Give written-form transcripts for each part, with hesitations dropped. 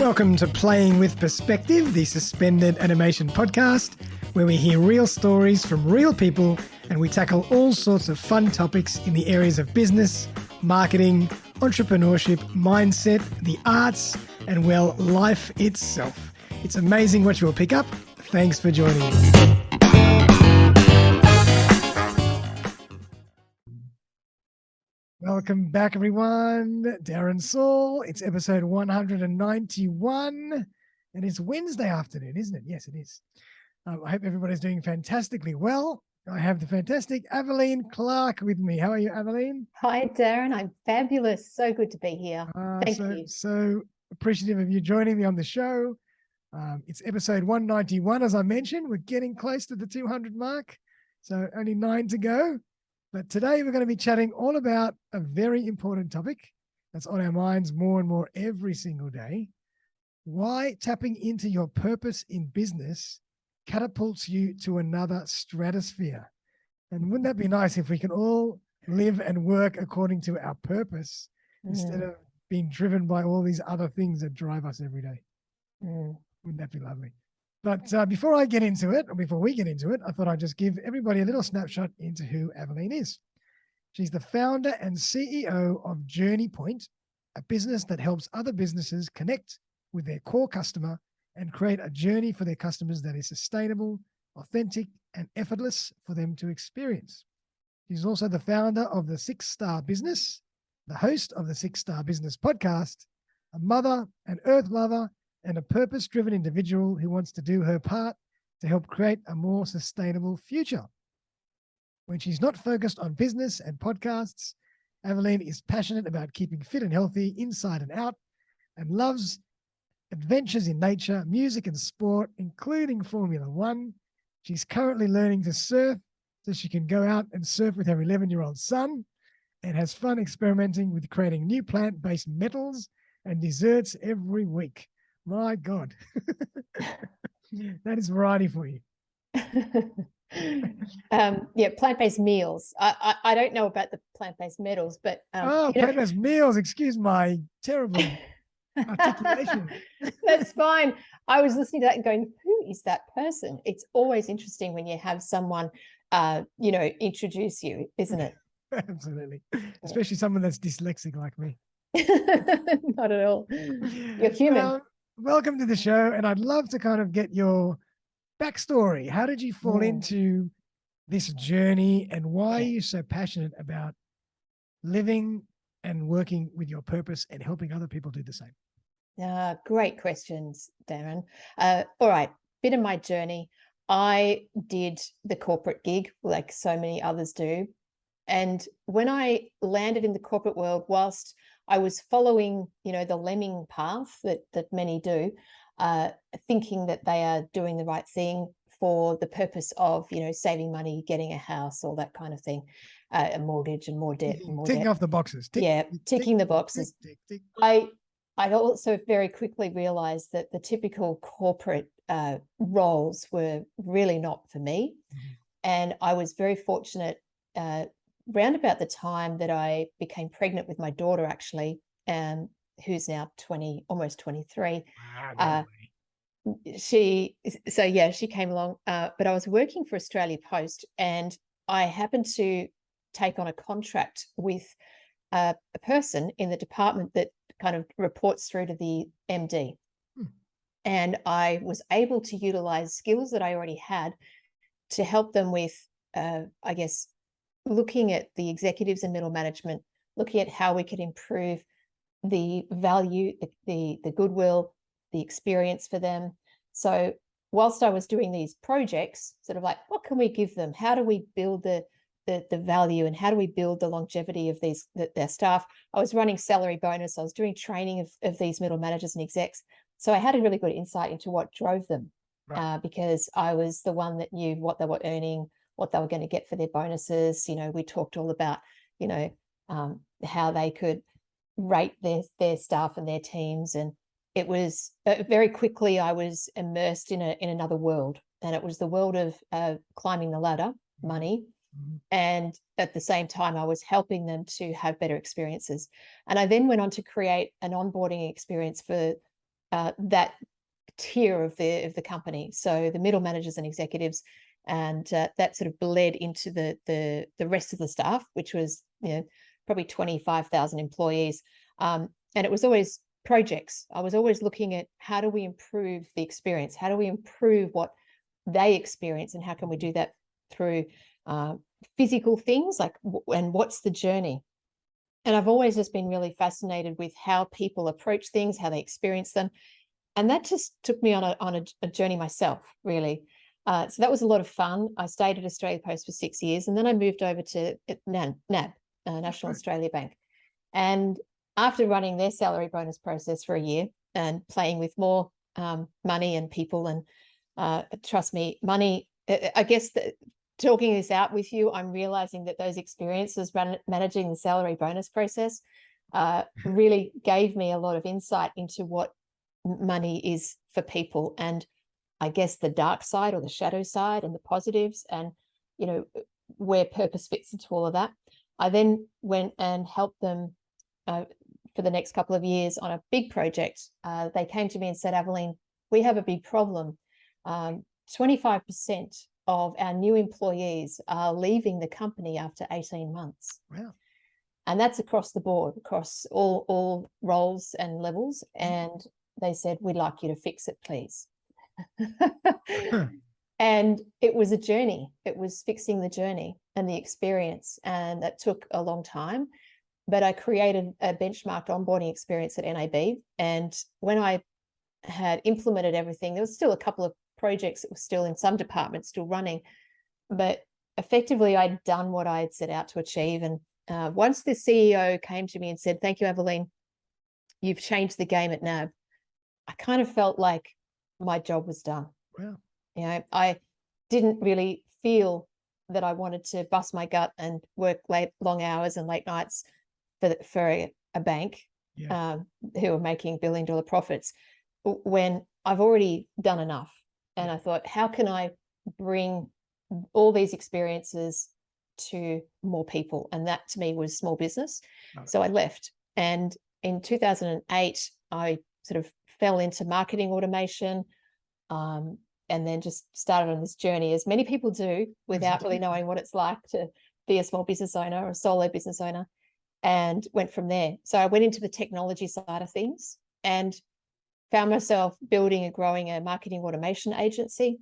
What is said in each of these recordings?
Welcome to Playing with Perspective, the suspended animation podcast, where we hear real stories from real people and we tackle all sorts of fun topics in the areas of business, marketing, entrepreneurship, mindset, the arts, and, well, life itself. It's amazing what you will pick up. Thanks for joining us. Welcome back, everyone. Darren Saul. It's episode 191, and it's Wednesday afternoon, isn't it? Yes, it is. I hope everybody's doing fantastically well. I have the fantastic Aveline Clarke with me. How are you, Aveline? Hi, Darren. I'm fabulous. So good to be here. Thank you. So appreciative of you joining me on the show. It's episode 191, as I mentioned. We're getting close to the 200 mark, so only 9 to go. But today we're going to be chatting all about a very important topic that's on our minds more and more every single day. Why tapping into your purpose in business catapults you to another stratosphere. And wouldn't that be nice if we can all live and work according to our purpose instead of being driven by all these other things that drive us every day? Wouldn't that be lovely? But before we get into it, I thought I'd just give everybody a little snapshot into who Aveline is. She's the founder and CEO of Journey Point, a business that helps other businesses connect with their core customer and create a journey for their customers that is sustainable, authentic, and effortless for them to experience. She's also the founder of the 6 Star Business, the host of the 6 Star Business podcast, a mother, an earth lover, and a purpose-driven individual who wants to do her part to help create a more sustainable future. When she's not focused on business and podcasts, Aveline is passionate about keeping fit and healthy inside and out and loves adventures in nature, music and sport, including Formula One. She's currently learning to surf so she can go out and surf with her 11-year-old son and has fun experimenting with creating new plant-based metals and desserts every week. My God, that is variety for you. Plant-based meals. I don't know about the plant-based metals, but plant-based meals. Excuse my terrible articulation. That's fine. I was listening to that and going, who is that person? It's always interesting when you have someone, introduce you, isn't it? Absolutely, especially someone that's dyslexic like me. Not at all. You're human. Welcome to the show, and I'd love to kind of get your backstory. How did you fall into this journey, and why are you so passionate about living and working with your purpose and helping other people do the same? Great questions, Darren. All right, bit of my journey. I did the corporate gig like so many others do. And when I landed in the corporate world, whilst I was following, the lemming path that many do, thinking that they are doing the right thing for the purpose of, saving money, getting a house, all that kind of thing, a mortgage and more debt. And more ticking off the boxes. Ticking the boxes. Tick. I also very quickly realized that the typical corporate roles were really not for me. And I was very fortunate round about the time that I became pregnant with my daughter, actually, who's now 20, almost 23. She came along, but I was working for Australia Post, and I happened to take on a contract with a person in the department that kind of reports through to the MD. And I was able to utilize skills that I already had to help them with, looking at the executives and middle management, looking at how we could improve the value, the goodwill, the experience for them. So whilst I was doing these projects, sort of like, what can we give them? How do we build the value, and how do we build the longevity of their staff? I was running salary bonus. I was doing training of these middle managers and execs. So I had a really good insight into what drove them, because I was the one that knew what they were earning, what they were going to get for their bonuses. We talked all about, how they could rate their staff and their teams. And it was very quickly, I was immersed in another world. And it was the world of climbing the ladder, money. And at the same time, I was helping them to have better experiences. And I then went on to create an onboarding experience for that tier of the company. So the middle managers and executives, and that sort of bled into the rest of the staff, which was, you know, probably 25,000 employees. And it was always projects. I was always looking at how do we improve the experience? How do we improve what they experience? And how can we do that through physical things like, and what's the journey? And I've always just been really fascinated with how people approach things, how they experience them. And that just took me on a journey myself, really. So that was a lot of fun. I stayed at Australia Post for 6 years, and then I moved over to NAB, National Australia Bank. And after running their salary bonus process for a year and playing with more money and people, and trust me, money, I guess talking this out with you, I'm realizing that those experiences managing the salary bonus process really gave me a lot of insight into what money is for people, and I guess the dark side or the shadow side and the positives, and, you know, where purpose fits into all of that. I then went and helped them for the next couple of years on a big project. They came to me and said, Aveline, we have a big problem. 25% of our new employees are leaving the company after 18 months. Wow. And that's across the board, across all roles and levels. And they said, we'd like you to fix it, please. And it was a journey. It was fixing the journey and the experience. And that took a long time. But I created a benchmarked onboarding experience at NAB. And when I had implemented everything, there was still a couple of projects that were still in some departments still running. But effectively, I'd done what I had set out to achieve. And once the CEO came to me and said, thank you, Aveline, you've changed the game at NAB, I kind of felt like my job was done. Wow. You know, I didn't really feel that I wanted to bust my gut and work long hours and late nights for a bank who are making billion-dollar profits when I've already done enough. And I thought, how can I bring all these experiences to more people? And that to me was small business. So I left. And in 2008, I sort of fell into marketing automation, and then just started on this journey, as many people do, without really knowing what it's like to be a small business owner or a solo business owner, and went from there. So I went into the technology side of things and found myself building and growing a marketing automation agency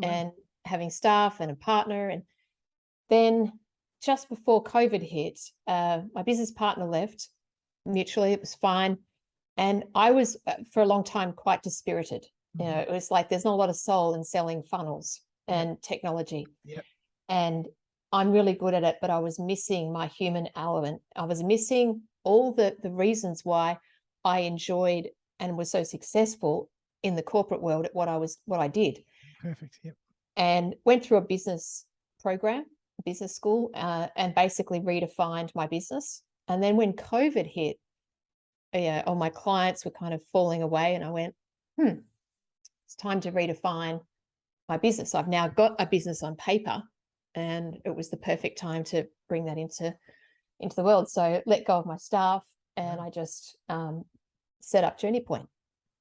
and having staff and a partner. And then just before COVID hit, my business partner left mutually. It was fine. And I was, for a long time, quite dispirited. You know, it was like there's not a lot of soul in selling funnels and technology. And I'm really good at it, but I was missing my human element. I was missing all the reasons why I enjoyed and was so successful in the corporate world at what I did. Perfect. Yep. And went through a business program, business school, and basically redefined my business. And then when COVID hit, all my clients were kind of falling away, and I went, it's time to redefine my business. I've now got a business on paper, and it was the perfect time to bring that into the world. So let go of my staff, and I just set up Journey Point.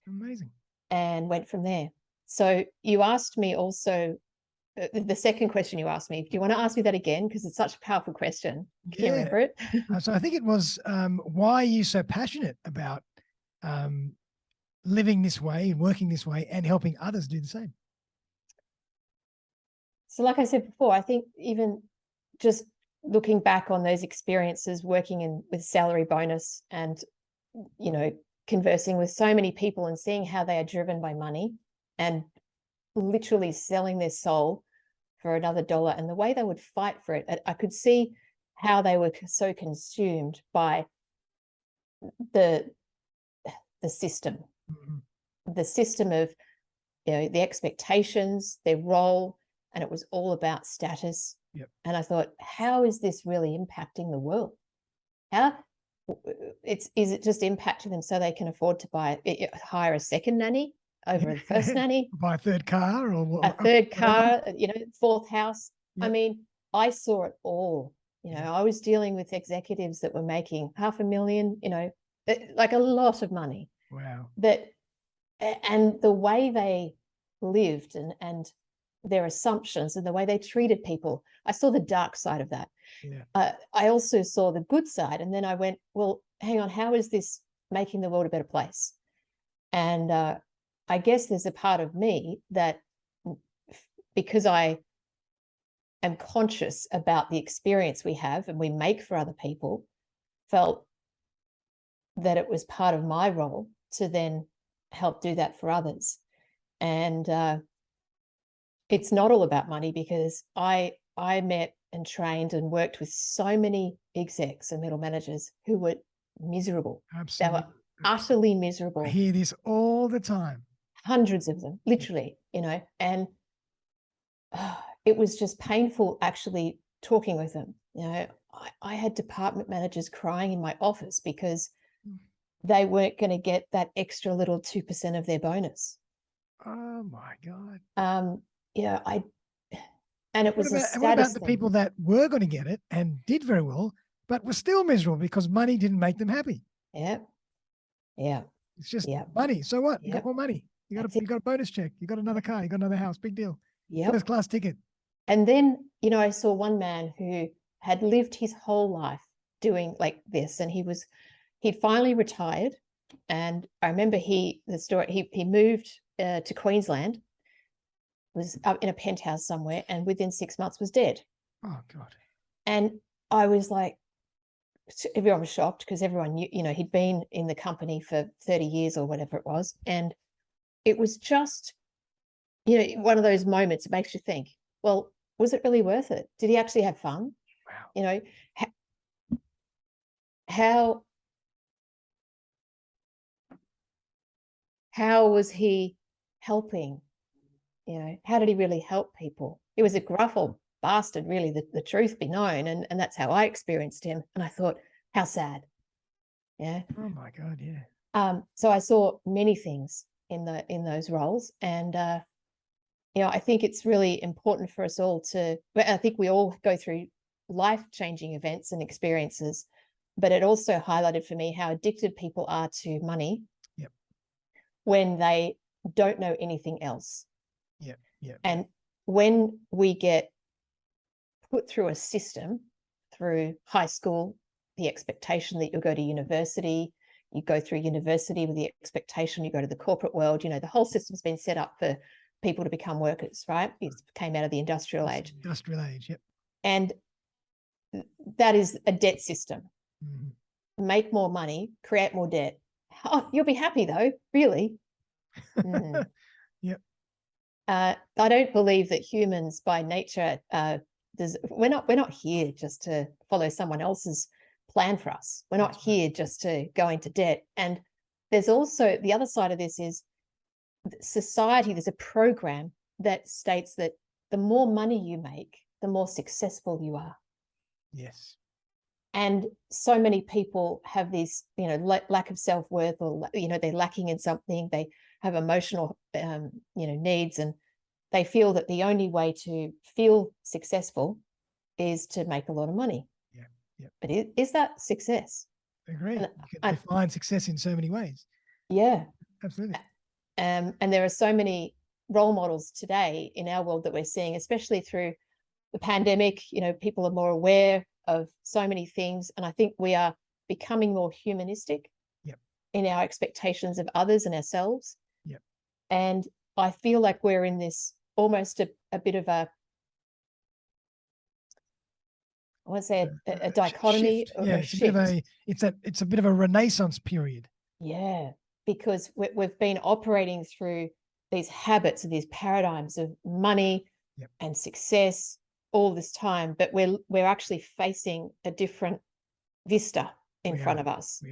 Amazing. And went from there. So you asked me also, the second question you asked me, do you want to ask me that again? Because it's such a powerful question. Can you remember it? So I think it was, why are you so passionate about living this way and working this way and helping others do the same? So like I said before, I think even just looking back on those experiences, working with salary bonus and, you know, conversing with so many people and seeing how they are driven by money and literally selling their soul for another dollar, and the way they would fight for it, I could see how they were so consumed by the system, the system of, you know, the expectations, their role, and it was all about status. And I thought, how is this really impacting the world? Is it just impacting them so they can afford to hire a second nanny over the first nanny? Buy a third car or a third car, you know, fourth house. I mean, I saw it all. You know, I was dealing with executives that were making $500,000, you know, like a lot of money. Wow. That and the way they lived and their assumptions and the way they treated people. I saw the dark side of that. Yeah. I also saw the good side. And then I went, well, hang on, how is this making the world a better place? And I guess there's a part of me that, because I am conscious about the experience we have and we make for other people, felt that it was part of my role to then help do that for others. And it's not all about money, because I met and trained and worked with so many execs and middle managers who were miserable. Absolutely. They were utterly miserable. I hear this all the time. Hundreds of them, literally, and it was just painful actually talking with them. I had department managers crying in my office because they weren't going to get that extra little 2% of their bonus. Oh my God. Yeah, and it was what about the people that were going to get it and did very well, but were still miserable because money didn't make them happy? Yeah. It's just money. So what? You Yep. got more money. You got a bonus check. You got another car. You got another house. Big deal. Yep. First class ticket. And then, I saw one man who had lived his whole life doing like this, and he'd finally retired. And I remember he moved to Queensland, was up in a penthouse somewhere, and within 6 months was dead. Oh God. And I was like, everyone was shocked, because everyone knew, he'd been in the company for 30 years or whatever it was. And it was just, one of those moments that makes you think, well, was it really worth it? Did he actually have fun? Wow. How was he helping? How did he really help people? He was a gruff old bastard, really, the truth be known. And that's how I experienced him. And I thought, how sad. Yeah. Oh my God. Yeah. So I saw many things in those roles. And, I think it's really important for us all I think we all go through life-changing events and experiences, but it also highlighted for me how addicted people are to money. Yep. When they don't know anything else. Yep. And when we get put through a system, through high school, the expectation that you'll go to university, you go through university with the expectation you go to the corporate world, the whole system's been set up for people to become workers, right? It came out of the industrial age. Industrial age, yep. And that is a debt system. Mm-hmm. Make more money, create more debt. Oh, you'll be happy though, really. Mm. Yep. I don't believe that humans by nature, we're not here just to follow someone else's plan for us. We're not here just to go into debt. And there's also the other side of this is society. There's a program that states that the more money you make, the more successful you are. Yes. And so many people have this, lack of self-worth, or, they're lacking in something. They have emotional, needs, and they feel that the only way to feel successful is to make a lot of money. Yeah. But is that success? I agree. You can define success in so many ways. Yeah. Absolutely. And there are so many role models today in our world that we're seeing, especially through the pandemic. People are more aware of so many things, and I think we are becoming more humanistic in our expectations of others and ourselves. And I feel like we're in this almost a bit of a, I want to say a dichotomy. Shift. Yeah, it's a bit of a renaissance period. Yeah, because we've been operating through these habits and these paradigms of money and success all this time, but we're actually facing a different vista in front of us.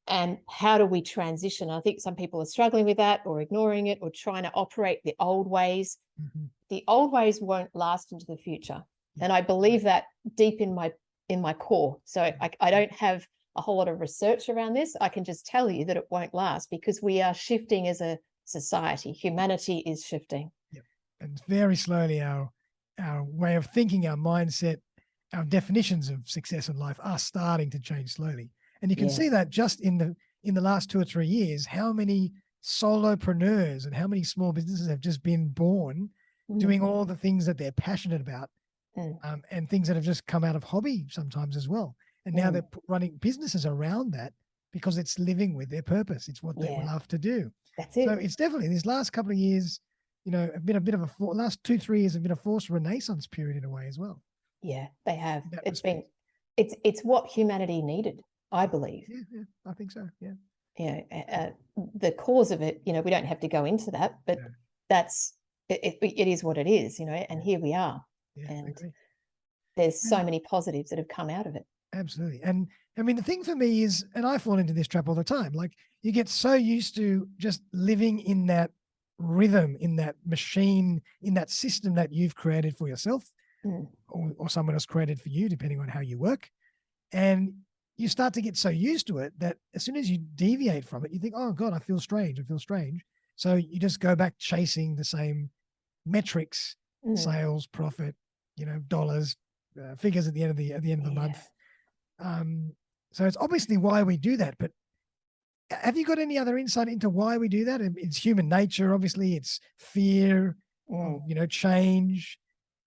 And how do we transition? I think some people are struggling with that, or ignoring it, or trying to operate the old ways. Mm-hmm. The old ways won't last into the future. And I believe that deep in my core. So I don't have a whole lot of research around this. I can just tell you that it won't last, because we are shifting as a society. Humanity is shifting. And very slowly our way of thinking, our mindset, our definitions of success in life are starting to change slowly. And you can see that just in the last 2 or 3 years, how many solopreneurs and how many small businesses have just been born doing all the things that they're passionate about, and things that have just come out of hobby sometimes as well. And now they're running businesses around that because it's living with their purpose. It's what they love to do. That's it. So it's definitely these last couple of years, have been a bit of last 2-3 years have been a forced renaissance period in a way as well. Yeah, they have. It's what humanity needed, I believe. Yeah, I think so. Yeah. The cause of it, we don't have to go into that, but that's it is what it is, and here we are. Yeah, and there's so many positives that have come out of it. Absolutely. And I mean, the thing for me is, and I fall into this trap all the time, like you get so used to just living in that rhythm, in that machine, in that system that you've created for yourself, or someone else created for you, depending on how you work. And you start to get so used to it that as soon as you deviate from it, you think, oh God, I feel strange. So you just go back chasing the same metrics, sales, profit, dollars, figures at the end of the month. So it's obviously why we do that. But have you got any other insight into why we do that? It's human nature, obviously. It's fear of, change.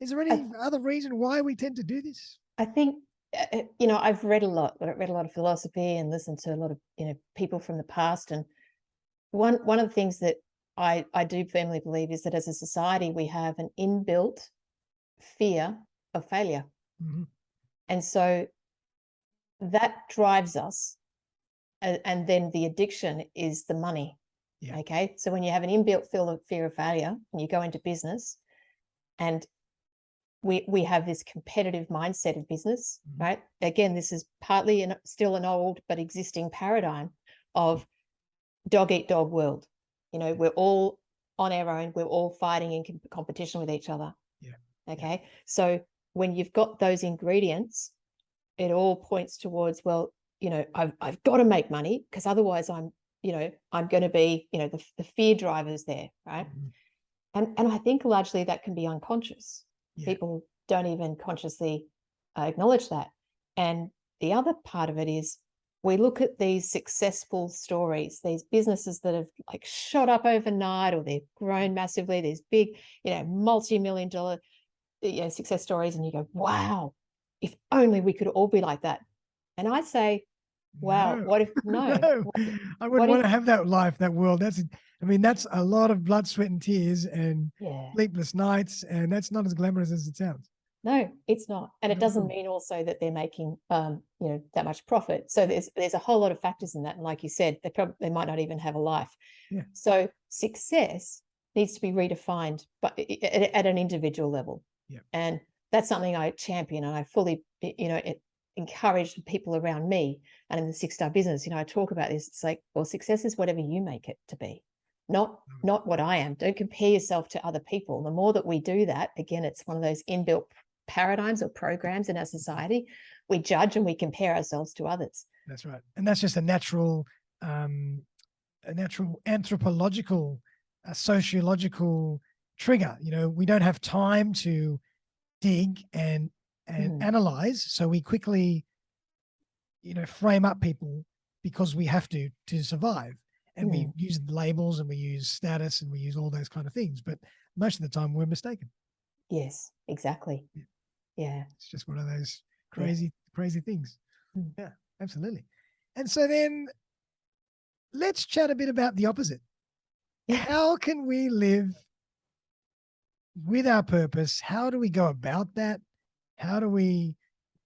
Is there any other reason why we tend to do this? I think, I've read a lot of philosophy and listened to a lot of, people from the past. And one of the things that I do firmly believe is that as a society, we have an inbuilt fear of failure. And so that drives us. And then the addiction is the money. Yeah. Okay. So when you have an inbuilt fear of failure and you go into business, and we have this competitive mindset of business, right? Again, this is partly still an old but existing paradigm of dog eat dog world. We're all on our own. We're all fighting in competition with each other. Yeah. Okay. Yeah. So when you've got those ingredients, it all points towards, well, I've got to make money because otherwise I'm going to be, the fear drivers there, right? And I think largely that can be unconscious. Yeah. People don't even consciously acknowledge that. And the other part of it is we look at these successful stories, these businesses that have like shot up overnight or they've grown massively, these big, multi-million-dollar success stories, and you go, wow, if only we could all be like that. And I say, wow, what if no, I wouldn't want to have that life, that world. That's a lot of blood, sweat, and tears and sleepless nights, and that's not as glamorous as it sounds. No, it's not. And it doesn't mean also that they're making that much profit. So there's a whole lot of factors in that. And like you said, they might not even have a life. Yeah. So success needs to be redefined, but at an individual level. Yeah. And that's something I champion, and I fully, encourage people around me and in the 6-star business. I talk about this. It's like, well, success is whatever you make it to be, not what I am. Don't compare yourself to other people. The more that we do that, again, it's one of those inbuilt paradigms or programs in our society. We judge and we compare ourselves to others. That's right. And that's just a natural anthropological, sociological trigger. We don't have time to dig and analyze, so we quickly frame up people because we have to survive, and we use labels and we use status and we use all those kind of things, but most of the time we're mistaken. Yes, exactly. Yeah, it's just one of those crazy things. Yeah, absolutely. And so then let's chat a bit about the opposite. How can we live with our purpose? How do we go about that? How do we,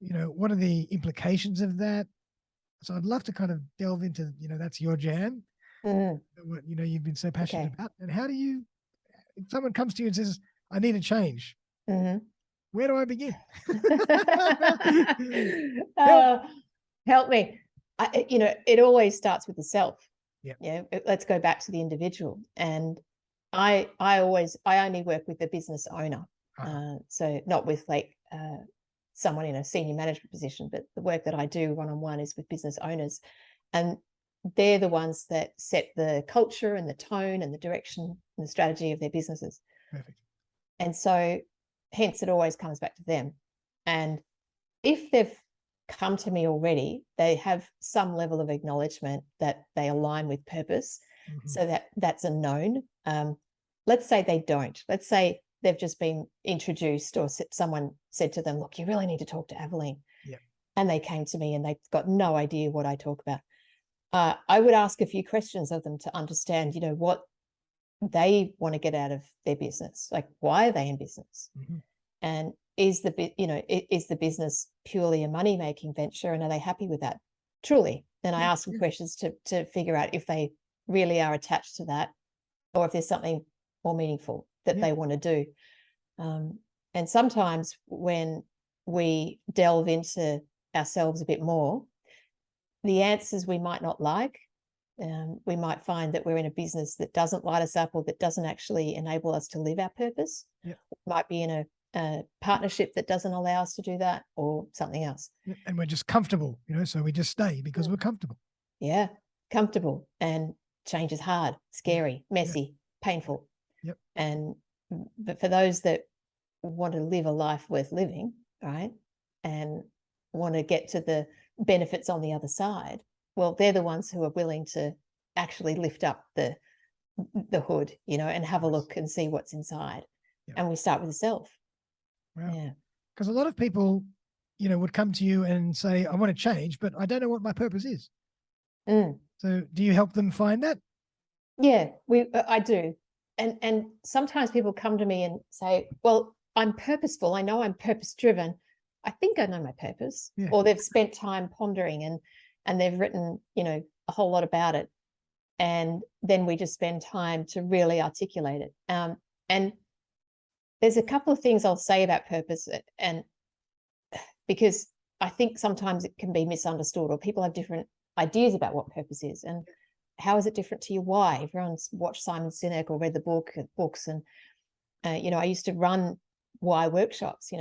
what are the implications of that? So I'd love to kind of delve into, that's your jam, what, you've been so passionate about. And how do you, if someone comes to you and says, I need a change, where do I begin? Help me. It always starts with the self. Yeah. Let's go back to the individual. And I only work with the business owner. So not with someone in a senior management position, but the work that I do one-on-one is with business owners, and they're the ones that set the culture and the tone and the direction and the strategy of their businesses. Perfect. And so hence it always comes back to them. And if they've come to me already, they have some level of acknowledgement that they align with purpose. So that's a known. Let's say they don't. Let's say they've just been introduced, or someone said to them, look, you really need to talk to Aveline. Yeah. And they came to me and they've got no idea what I talk about. I would ask a few questions of them to understand, what they want to get out of their business. Like, why are they in business? And is the business purely a money-making venture, and are they happy with that? Truly. Then I ask some questions to figure out if they really are attached to that, or if there's something more meaningful that they want to do. And sometimes when we delve into ourselves a bit more, the answers we might not like, we might find that we're in a business that doesn't light us up, or that doesn't actually enable us to live our purpose. Might be in a partnership that doesn't allow us to do that, or something else. And we're just comfortable, so we just stay because we're comfortable. Yeah, comfortable. And change is hard, scary, messy, painful. But for those that want to live a life worth living, right, and want to get to the benefits on the other side, well, they're the ones who are willing to actually lift up the hood, and have a look and see what's inside. And we start with the self. Wow. Yeah. Because a lot of people, would come to you and say, I want to change, but I don't know what my purpose is. So do you help them find that? Yeah, I do. And sometimes people come to me and say, well, I'm purposeful. I know I'm purpose driven. I think I know my purpose. Or they've spent time pondering and they've written, a whole lot about it. And then we just spend time to really articulate it. And there's a couple of things I'll say about purpose, and because I think sometimes it can be misunderstood, or people have different ideas about what purpose is. And how is it different to your why? Everyone's watched Simon Sinek or read the books. And, I used to run why workshops,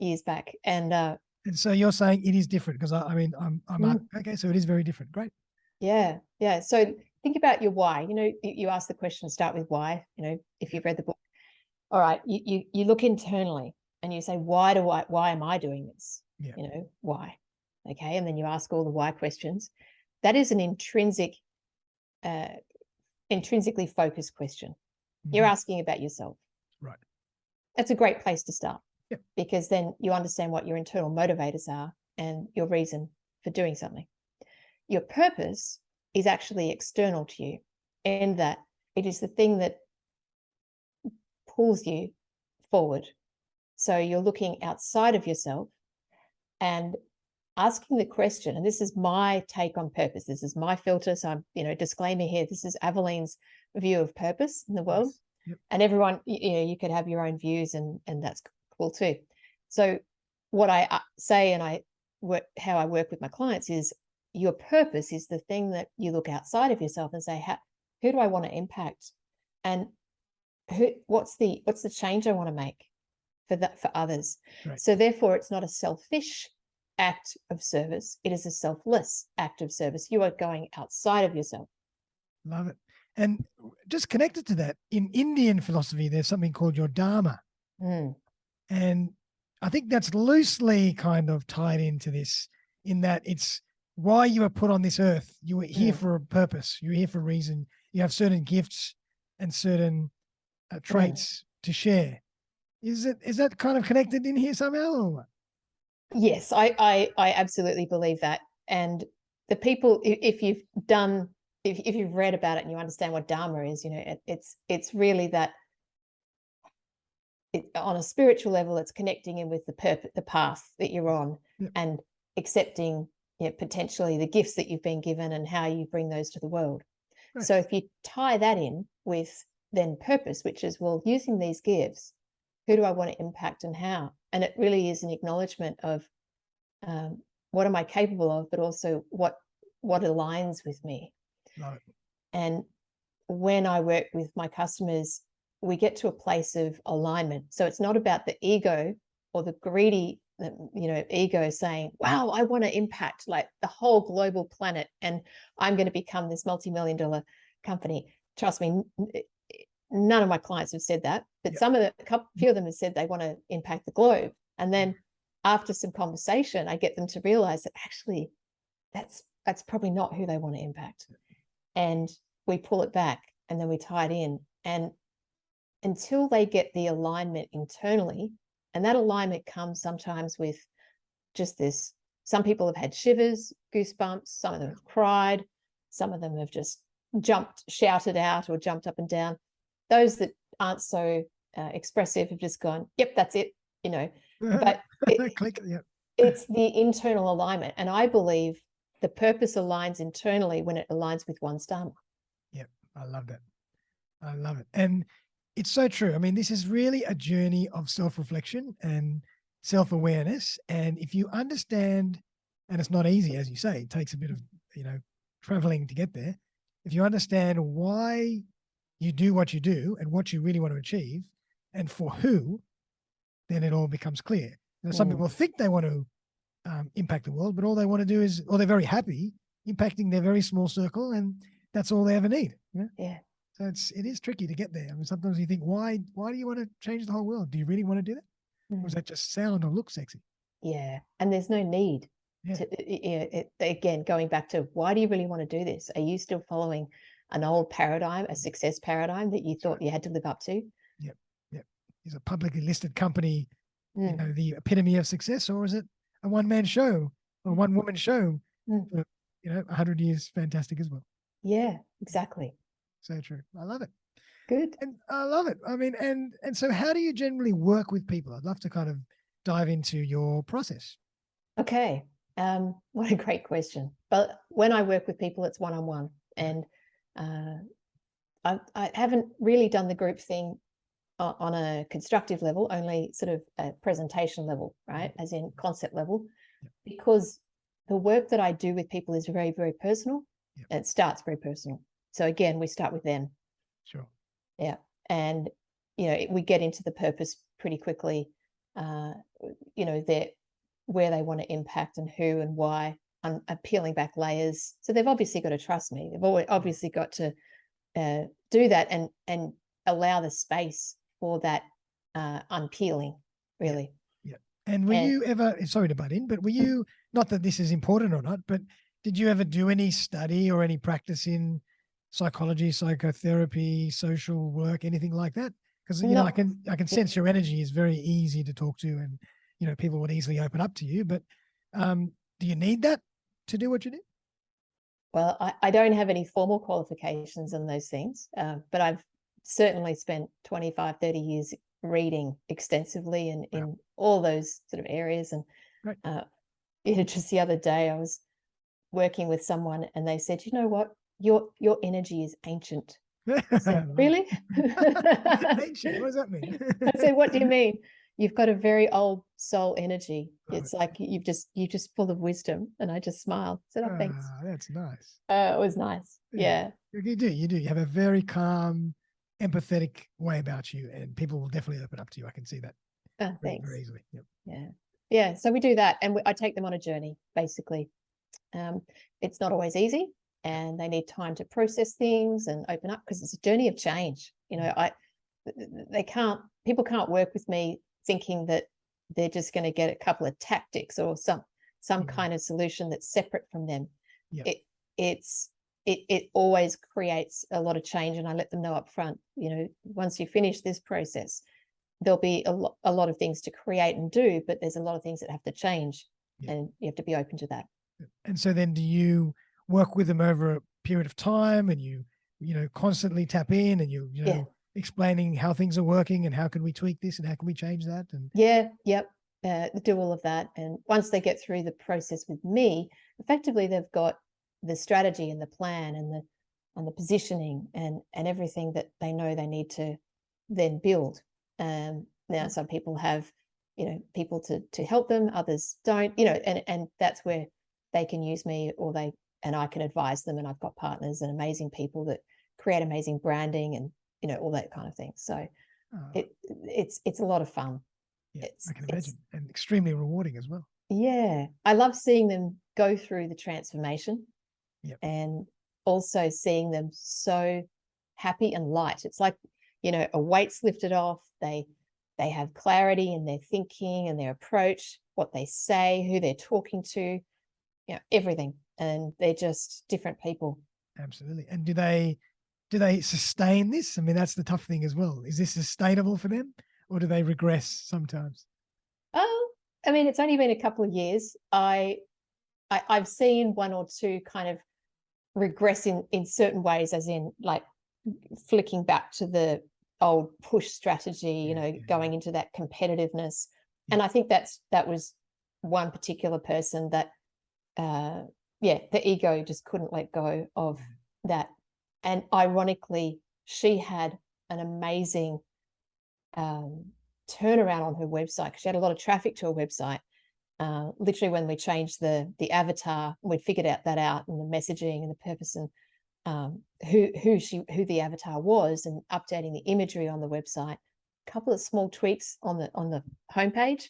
years back. And so you're saying it is different, because I'm okay. So it is very different. Great. Yeah. So think about your why. You ask the question, start with why, if you've read the book. All right. You look internally and you say, why am I doing this? Why? Okay. And then you ask all the why questions. That is an intrinsically focused question. You're asking about yourself. Right. That's a great place to start, because then you understand what your internal motivators are and your reason for doing something. Your purpose is actually external to you, in that it is the thing that pulls you forward. So you're looking outside of yourself and asking the question, and this is my take on purpose. This is my filter. So I'm, disclaimer here, this is Aveline's view of purpose in the world. And everyone, you could have your own views, and that's cool too. So what I say, and how I work with my clients, is your purpose is the thing that you look outside of yourself and say, who do I want to impact? And what's the change I want to make for others? Right. So therefore, it's not a selfish act of service. It is a selfless act of service. You are going outside of yourself. Love it. And just connected to that, in Indian philosophy, there's something called your dharma. And I think that's loosely kind of tied into this, in that it's why you are put on this earth. You are here for a purpose. You're here for a reason. You have certain gifts and certain traits to share. Is that kind of connected in here somehow, or what? Yes, I absolutely believe that. And the people, if you've read about it and you understand what dharma is, it's really that on a spiritual level, it's connecting in with the path that you're on, and accepting potentially the gifts that you've been given and how you bring those to the world. Right. So if you tie that in with then purpose, which is, well, using these gifts, who do I want to impact and how? And it really is an acknowledgement of what am I capable of, but also what aligns with me. Love it. And when I work with my customers, we get to a place of alignment. So it's not about the ego or the greedy, ego saying, wow, I want to impact like the whole global planet, and I'm going to become this multi-million-dollar company. Trust me, none of my clients have said that, but few of them have said they want to impact the globe. And then after some conversation, I get them to realize that actually that's probably not who they want to impact. And we pull it back and then we tie it in. And until they get the alignment internally, and that alignment comes sometimes with just this, some people have had shivers, goosebumps, some of them have cried, some of them have just jumped, shouted out, or jumped up and down. Those that aren't so expressive have just gone, yep, that's it, but Click, yeah. It's the internal alignment. And I believe the purpose aligns internally when it aligns with one's dharma. Yep, I love that. I love it. And it's so true. I mean, this is really a journey of self-reflection and self-awareness. And if you understand, and it's not easy, as you say, it takes a bit of, traveling to get there. If you understand why you do what you do and what you really want to achieve and for who, then it all becomes clear. Some people think they want to impact the world, but all they want to do is, or they're very happy impacting their very small circle, and that's all they ever need. Yeah. So it is tricky to get there. I mean, sometimes you think, why do you want to change the whole world? Do you really want to do that? Or does that just sound or look sexy? Yeah. And there's no need to, again, going back to, why do you really want to do this? Are you still following an old paradigm, a success paradigm that you thought you had to live up to? Yep. Is a publicly listed company, the epitome of success, or is it a one-man show or one-woman show for, 100 years? Fantastic as well. Yeah, exactly. So true. I love it. Good. And I love it. I mean, and so how do you generally work with people? I'd love to kind of dive into your process. Okay. What a great question. But when I work with people, it's one-on-one. And I haven't really done the group thing on a constructive level, only sort of a presentation level, right? As in concept level, because the work that I do with people is very, very personal. It starts very personal. So again, we start with them. Sure. Yeah. And, we get into the purpose pretty quickly, where they want to impact and who and why. I'm peeling back layers. So they've obviously got to trust me. They've obviously got to do that and allow the space for that unpeeling, really. Yeah. And were you ever, sorry to butt in, but were you, not that this is important or not, but did you ever do any study or any practice in psychology, psychotherapy, social work, anything like that? Because I can sense your energy is very easy to talk to, and people would easily open up to you. But do you need that to do what you do? Well, I don't have any formal qualifications in those things, but I've certainly spent 25, 30 years reading extensively in all those sort of areas. And just the other day, I was working with someone and they said, you know what, your energy is ancient. I said, really? Ancient? What does that mean? I said, what do you mean? You've got a very old soul energy. It's like you're just full of wisdom. And I just smiled. Said, oh, thanks. That's nice. It was nice. Yeah. You do. You have a very calm, empathetic way about you, and people will definitely open up to you. I can see that. Thanks. Very easily. Yep. Yeah. So we do that, and I take them on a journey, basically. It's not always easy, and they need time to process things and open up, because it's a journey of change. People can't work with me thinking that they're just going to get a couple of tactics or some kind of solution that's separate from them. Yep. It always creates a lot of change, and I let them know up front, once you finish this process, there'll be a lot of things to create and do, but there's a lot of things that have to change, and you have to be open to that. And so then do you work with them over a period of time, and you constantly tap in, and you explaining how things are working and how can we tweak this and how can we change that? And do all of that. And once they get through the process with me, effectively they've got the strategy and the plan and the positioning and everything that they know they need to then build. Now some people have people to help them, others don't, and that's where they can use me, and I can advise them, and I've got partners and amazing people that create amazing branding and all that kind of thing. So it's a lot of fun. I can imagine, and extremely rewarding as well. Yeah, I love seeing them go through the transformation, and also seeing them so happy and light. It's like a weight's lifted off. They have clarity in their thinking and their approach, what they say, who they're talking to, everything, and they're just different people. Absolutely. And do they do they sustain this? I mean, that's the tough thing as well. Is this sustainable for them, or do they regress sometimes? I mean, it's only been a couple of years. I've seen one or two kind of regress in certain ways, as in like flicking back to the old push strategy, you know, going into that competitiveness. And I think that was one particular person that the ego just couldn't let go of that. And ironically, she had an amazing turnaround on her website, because she had a lot of traffic to her website. Literally, when we changed the avatar, we figured out and the messaging and the purpose, and who the avatar was, and updating the imagery on the website. A couple of small tweaks on the homepage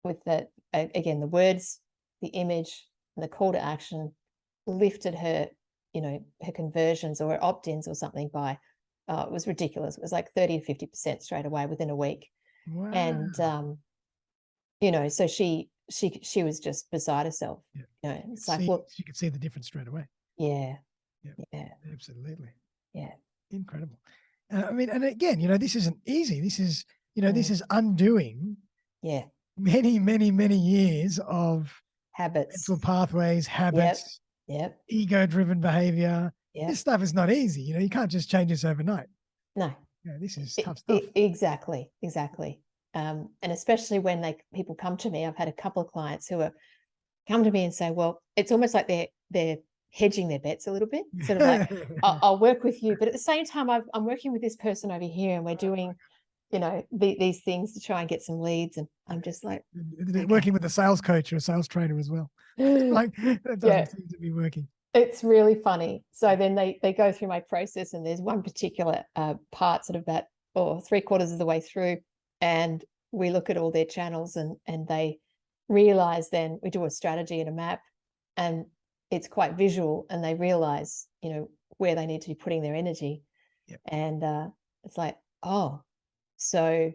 with the again, the words, the image, and the call to action lifted her, you know, her conversions or her opt-ins or something by it was ridiculous. It was like 30 to 50% straight away within a week. Wow. And you know, so she was just beside herself. Yeah. You know, it's like, well, she could see the difference straight away. Yeah. Yeah. Yeah. Absolutely. Yeah. Incredible. I mean, and again, you know, this isn't easy. This is, you know, this is undoing many, many, many years of habits, mental pathways, habits, ego-driven behavior. This stuff is not easy. You know, you can't just change this overnight. No. Yeah, this is tough stuff. Exactly. And especially when people come to me, I've had a couple of clients who come to me and say, well, it's almost like they're hedging their bets a little bit, sort of like, I'll work with you, but at the same time, I'm working with this person over here, and we're doing, you know, these things to try and get some leads. And I'm just like, working with a sales coach or a sales trainer as well. Like, that doesn't seem to be working. It's really funny. So then they go through my process, and there's one particular part sort of about 3/4 of the way through, and we look at all their channels, and they realize, then we do a strategy and a map, and it's quite visual, and they realize, you know, where they need to be putting their energy. And it's like, oh, so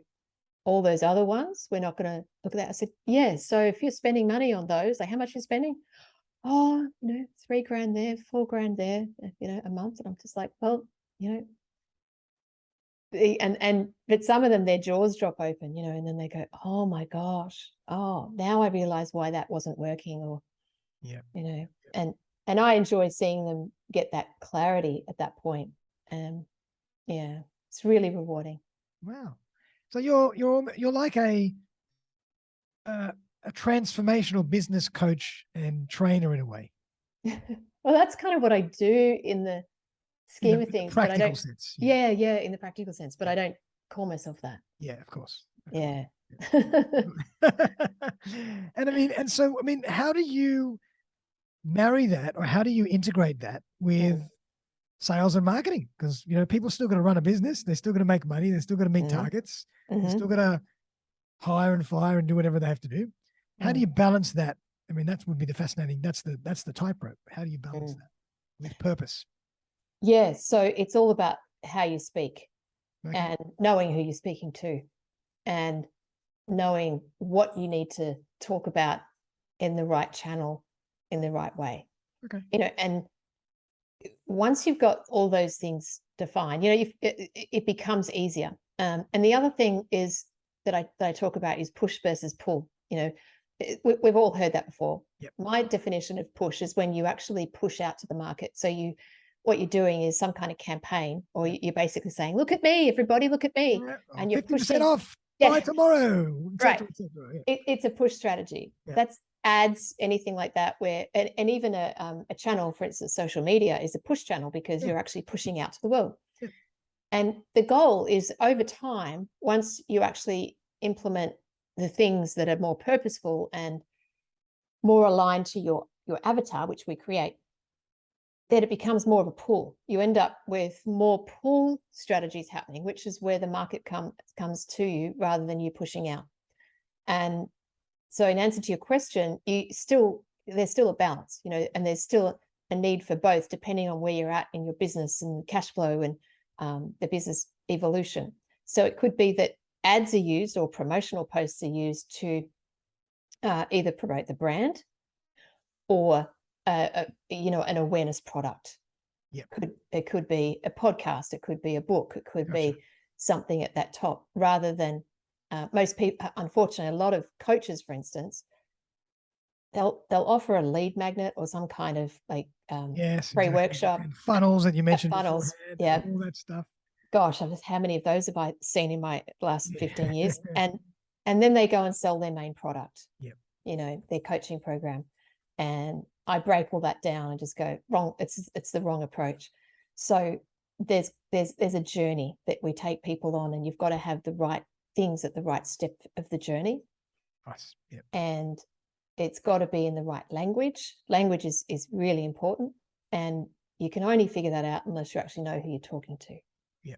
all those other ones, we're not going to look at that. I said, yeah, so if you're spending money on those, like, how much you're spending? Oh, you know, $3,000 there, $4,000 there, you know, a month. And I'm just like, well, you know, but some of them, their jaws drop open, you know, and then they go, oh my gosh, now I realize why that wasn't working, or, you know, and I enjoy seeing them get that clarity at that point. It's really rewarding. Wow. So you're like a transformational business coach and trainer in a way. Well, that's kind of what I do in the scheme of things, but I don't. Sense. In the practical sense, but I don't call myself that. Yeah, of course. Yeah. And I mean, how do you marry that, or how do you integrate that with sales and marketing? Because, you know, people still got to run a business, they're still going to make money, they're still going to meet targets, they're still going to hire and fire and do whatever they have to do. How do you balance that? I mean, that would be the fascinating. That's the tightrope. How do you balance that with purpose? Yeah, so it's all about how you speak, and knowing who you're speaking to, and knowing what you need to talk about in the right channel, in the right way. You know, and once you've got all those things defined, you know, it becomes easier. And the other thing is that I talk about is push versus pull. You know, we've all heard that before. My definition of push is when you actually push out to the market. So what you're doing is some kind of campaign, or you're basically saying, look at me, everybody, look at me. And you're 50% pushing off by tomorrow. Right. It's a push strategy. That's ads, anything like that, where, and even a channel, for instance, social media is a push channel, because you're actually pushing out to the world. And the goal is, over time, once you actually implement the things that are more purposeful and more aligned to your avatar, which we create, then it becomes more of a pull. You end up with more pull strategies happening, which is where the market comes to you rather than you pushing out. And so, in answer to your question, there's still a balance, you know, and there's still a need for both, depending on where you're at in your business and cash flow and the business evolution. So it could be that ads are used, or promotional posts are used to either promote the brand, or you know, an awareness product. Yep. It could be a podcast, it could be a book, it could Gotcha. be something at that top, rather than most people, unfortunately, a lot of coaches, for instance, they'll offer a lead magnet or some kind of like Yes, free exactly. workshop. And funnels that you mentioned Funnels, beforehand, yeah. all that stuff. Gosh, how many of those have I seen in my last 15 years? And then they go and sell their main product, Yep. you know, their coaching program. And I break all that down and just go, wrong, it's the wrong approach. So there's a journey that we take people on, and you've got to have the right things at the right step of the journey. Nice. Yep. And it's got to be in the right language. Language is really important, and you can only figure that out unless you actually know who you're talking to. Yeah.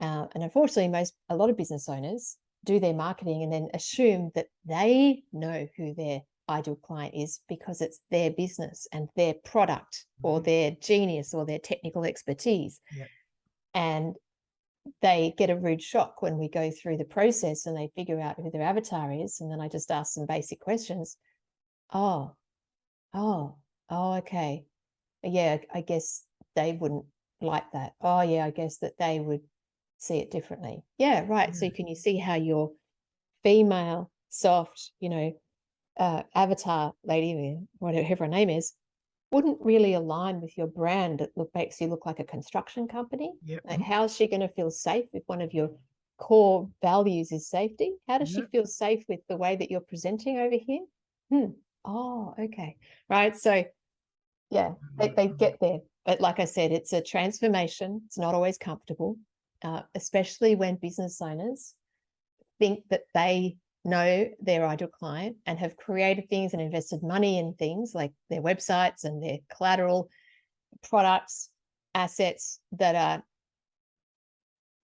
And unfortunately, a lot of business owners do their marketing and then assume that they know who their ideal client is because it's their business and their product or their genius or their technical expertise. Yeah. And they get a rude shock when we go through the process and they figure out who their avatar is. And then I just ask some basic questions. Oh, okay. Yeah, I guess they wouldn't like that. Oh, yeah, I guess that they would see it differently. Yeah, right. Yeah. So can you see how your female, soft, avatar lady, whatever her name is, wouldn't really align with your brand? It makes you look like a construction company. Yep. Like, how's she going to feel safe if one of your core values is safety? How does she feel safe with the way that you're presenting over here? Oh, okay. Right. So yeah, they get there. But like I said, it's a transformation. It's not always comfortable, especially when business owners think that they know their ideal client and have created things and invested money in things like their websites and their collateral, products, assets that are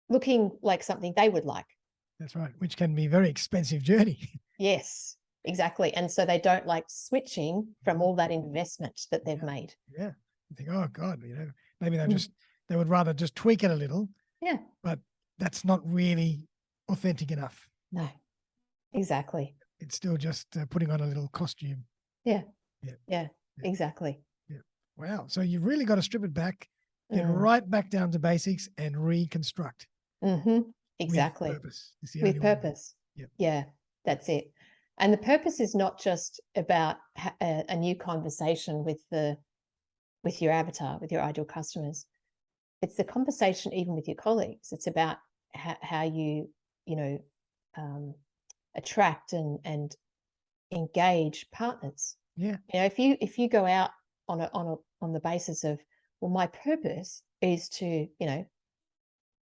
looking like something they would like. That's right, which can be a very expensive journey. Yes, exactly. And so they don't like switching from all that investment that they've made. Yeah. You think, oh God, maybe they would rather just tweak it a little. Yeah. But that's not really authentic enough. No, exactly. It's still just putting on a little costume. Yeah. Exactly. Yeah. Wow. So you've really got to strip it back, get right back down to basics and reconstruct. Exactly. With purpose. With purpose. Yep. Yeah, that's it. And the purpose is not just about a new conversation with your avatar, with your ideal customers. It's the conversation even with your colleagues. It's about how you attract and engage partners. Yeah. If you go out on the basis of, well, my purpose is to,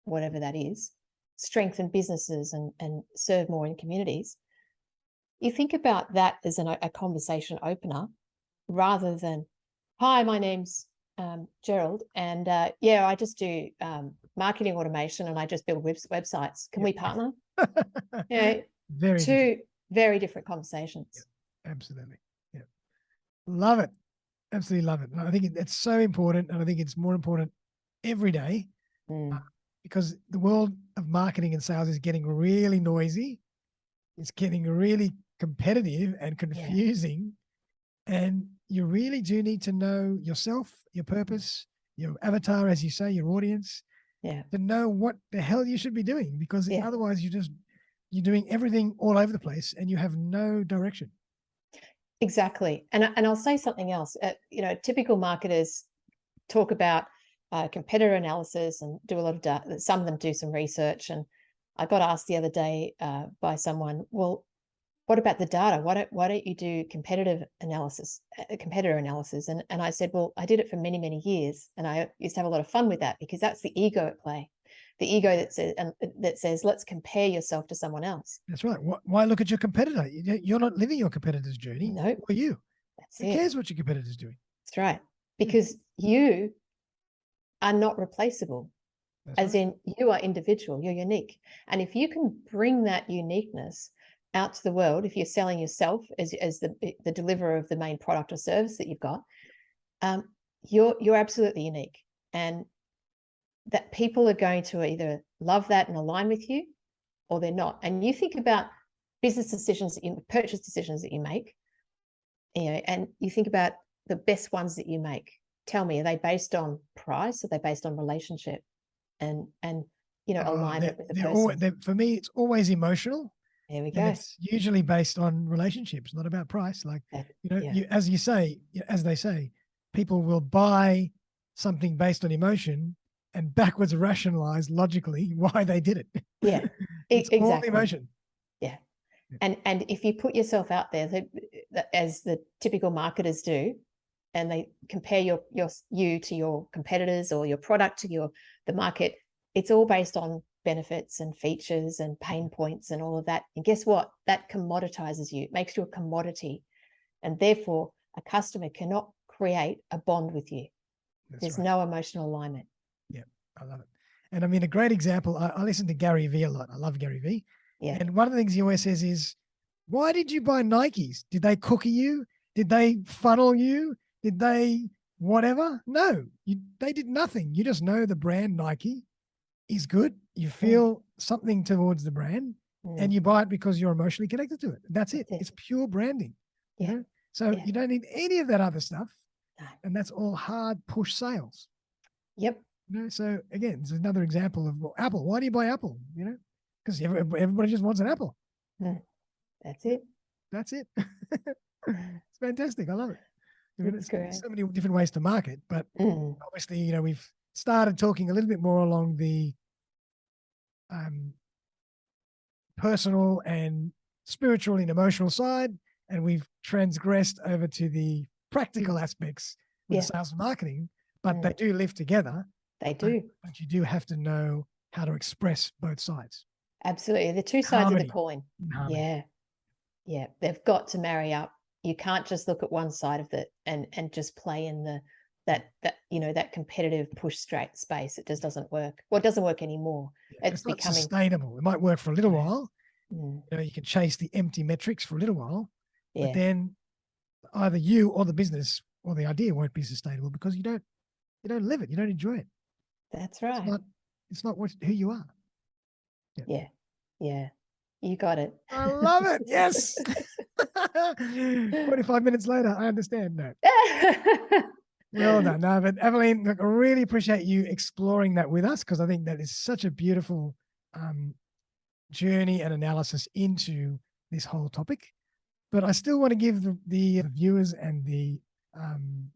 whatever that is, strengthen businesses and serve more in communities. You think about that as a conversation opener rather than, hi, my name's Gerald, and I just do marketing automation and I just build websites. Can we partner? Two very different conversations. Yep. Absolutely. Yeah. Love it. Absolutely love it. And I think it's so important, and I think it's more important every day because the world of marketing and sales is getting really noisy. It's getting really competitive and confusing. And you really do need to know yourself, your purpose, your avatar, as you say, your audience, to know what the hell you should be doing, because otherwise you're doing everything all over the place and you have no direction. Exactly. And I'll say something else. Typical marketers talk about competitor analysis and do a lot of data. Some of them do some research. And I got asked the other day by someone, well, what about the data? Why don't you do competitor analysis? And I said, well, I did it for many, many years. And I used to have a lot of fun with that because that's the ego at play. The ego that says, let's compare yourself to someone else. That's right. Why look at your competitor? You're not living your competitor's journey. No. Who are you? Who cares what your competitor's doing? That's right. Because you are not replaceable. As in, you are individual, you're unique. And if you can bring that uniqueness out to the world, if you're selling yourself as the deliverer of the main product or service that you've got, you're absolutely unique. And that people are going to either love that and align with you, or they're not. And you think about business decisions purchase decisions that you make, and you think about the best ones that you make. tell me, are they based on price? Or are they based on relationship and alignment with the person? For me, it's always emotional. There we And go. it's usually based on relationships, not about price. Like, as they say, people will buy something based on emotion and backwards rationalize logically why they did it. Yeah, it's exactly. all emotion. Yeah. And if you put yourself out there, as the typical marketers do, and they compare you to your competitors or your product to the market, it's all based on benefits and features and pain points and all of that. And guess what? That commoditizes you. It makes you a commodity. And therefore, a customer cannot create a bond with you. There's no emotional alignment. Yeah, I love it. And I mean, a great example, I listen to Gary Vee a lot. I love Gary Vee. Yeah. And one of the things he always says is, why did you buy Nikes? Did they cookie you? Did they funnel you? Did they whatever? No, they did nothing. You just know the brand Nike is good. You feel something towards the brand and you buy it because you're emotionally connected to it. That's it. It's pure branding. Yeah. You know? So you don't need any of that other stuff. No. And that's all hard push sales. Yep. You know, so again, it's another example of Apple. Why do you buy Apple? You know, because everybody just wants an Apple. That's it. That's it. It's fantastic. I love it. It's great. There's so many different ways to market, but obviously, we've started talking a little bit more along the personal and spiritual and emotional side, and we've transgressed over to the practical aspects with sales and marketing, but they do live together. They do. But you do have to know how to express both sides. Absolutely. The two sides of the coin. Yeah. Yeah. They've got to marry up. You can't just look at one side of it and just play in that competitive push straight space. It just doesn't work. Well, it doesn't work anymore. It's not becoming sustainable. It might work for a little while. You can chase the empty metrics for a little while, but then either you or the business or the idea won't be sustainable because you don't live it. You don't enjoy it. That's right. It's not who you are. Yeah. You got it. I love it. Yes. 45 minutes later, I understand. No. Well done. No, but Aveline, look, I really appreciate you exploring that with us because I think that is such a beautiful journey and analysis into this whole topic. But I still want to give the viewers and the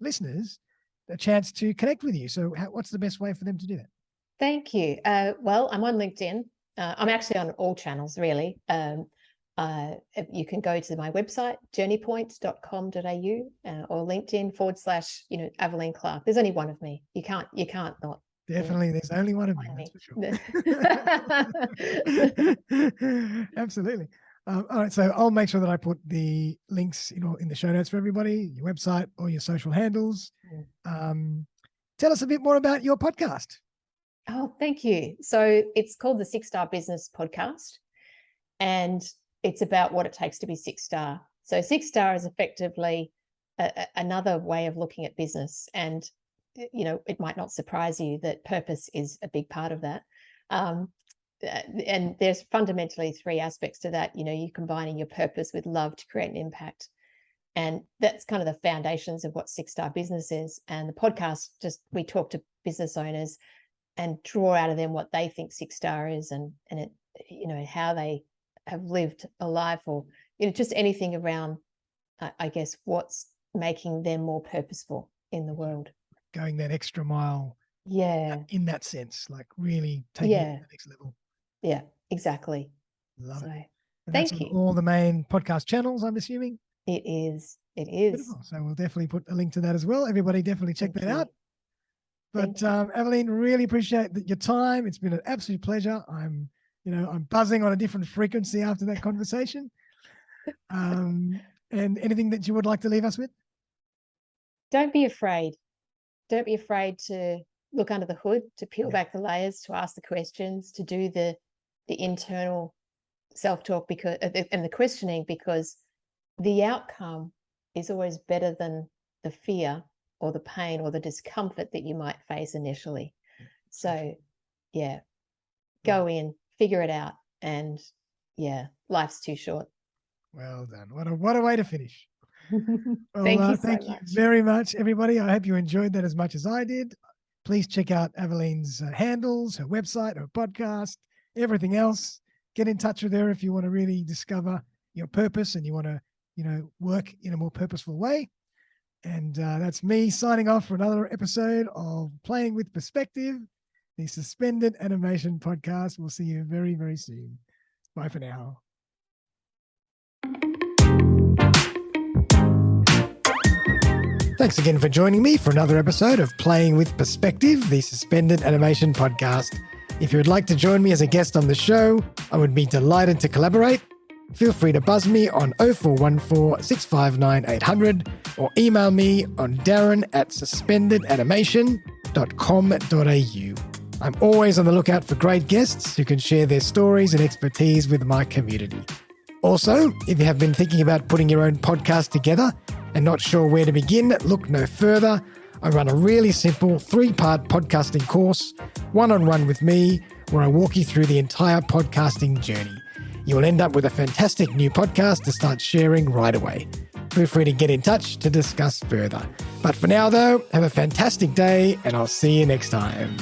listeners a chance to connect with you. So what's the best way for them to do that? Thank you. Well, I'm on LinkedIn. I'm actually on all channels, really. You can go to my website, journeypoint.com.au, or LinkedIn / Aveline Clarke. There's only one of me. You can't not. Definitely, there's only one of me. That's for sure. Absolutely. All right, so I'll make sure that I put the links in the show notes for everybody, your website or your social handles. Tell us a bit more about your podcast. Oh, thank you. So it's called the 6-Star Business Podcast, and it's about what it takes to be 6-star. So 6-star is effectively another way of looking at business. And, it might not surprise you that purpose is a big part of that. And there's fundamentally 3 aspects to that. You're combining your purpose with love to create an impact. And that's kind of the foundations of what 6-star business is. And the podcast, we talk to business owners and draw out of them what they think 6-star is and how they have lived a life or, just anything around, I guess, what's making them more purposeful in the world. Going that extra mile. Yeah. In that sense, like really taking it to the next level. Yeah, exactly. Love it. And thank you. All the main podcast channels, I'm assuming. It is. Beautiful. So we'll definitely put a link to that as well. Everybody definitely check that out. But Aveline, really appreciate your time. It's been an absolute pleasure. I'm buzzing on a different frequency after that conversation. And anything that you would like to leave us with? Don't be afraid. Don't be afraid to look under the hood, to peel back the layers, to ask the questions, to do the internal self-talk and the questioning, because the outcome is always better than the fear or the pain or the discomfort that you might face initially. So go in, figure it out, and life's too short. Well done. What a way to finish. Well, Thank you so thank you much. very much, everybody. I hope you enjoyed that as much as I did. Please check out Aveline's handles, her website, her podcast, everything else. Get in touch with her if you want to really discover your purpose and you want to, work in a more purposeful way. And that's me signing off for another episode of Playing with Perspective, the Suspended Animation Podcast. We'll see you very, very soon. Bye for now. Thanks again for joining me for another episode of Playing with Perspective, the Suspended Animation Podcast. If you would like to join me as a guest on the show, I would be delighted to collaborate. Feel free to buzz me on 0414 659 800 or email me on darren@suspendedanimation.com.au. I'm always on the lookout for great guests who can share their stories and expertise with my community. Also, if you have been thinking about putting your own podcast together and not sure where to begin, look no further. I run a really simple 3-part podcasting course, one-on-one with me, where I walk you through the entire podcasting journey. You will end up with a fantastic new podcast to start sharing right away. Feel free to get in touch to discuss further. But for now, though, have a fantastic day, and I'll see you next time.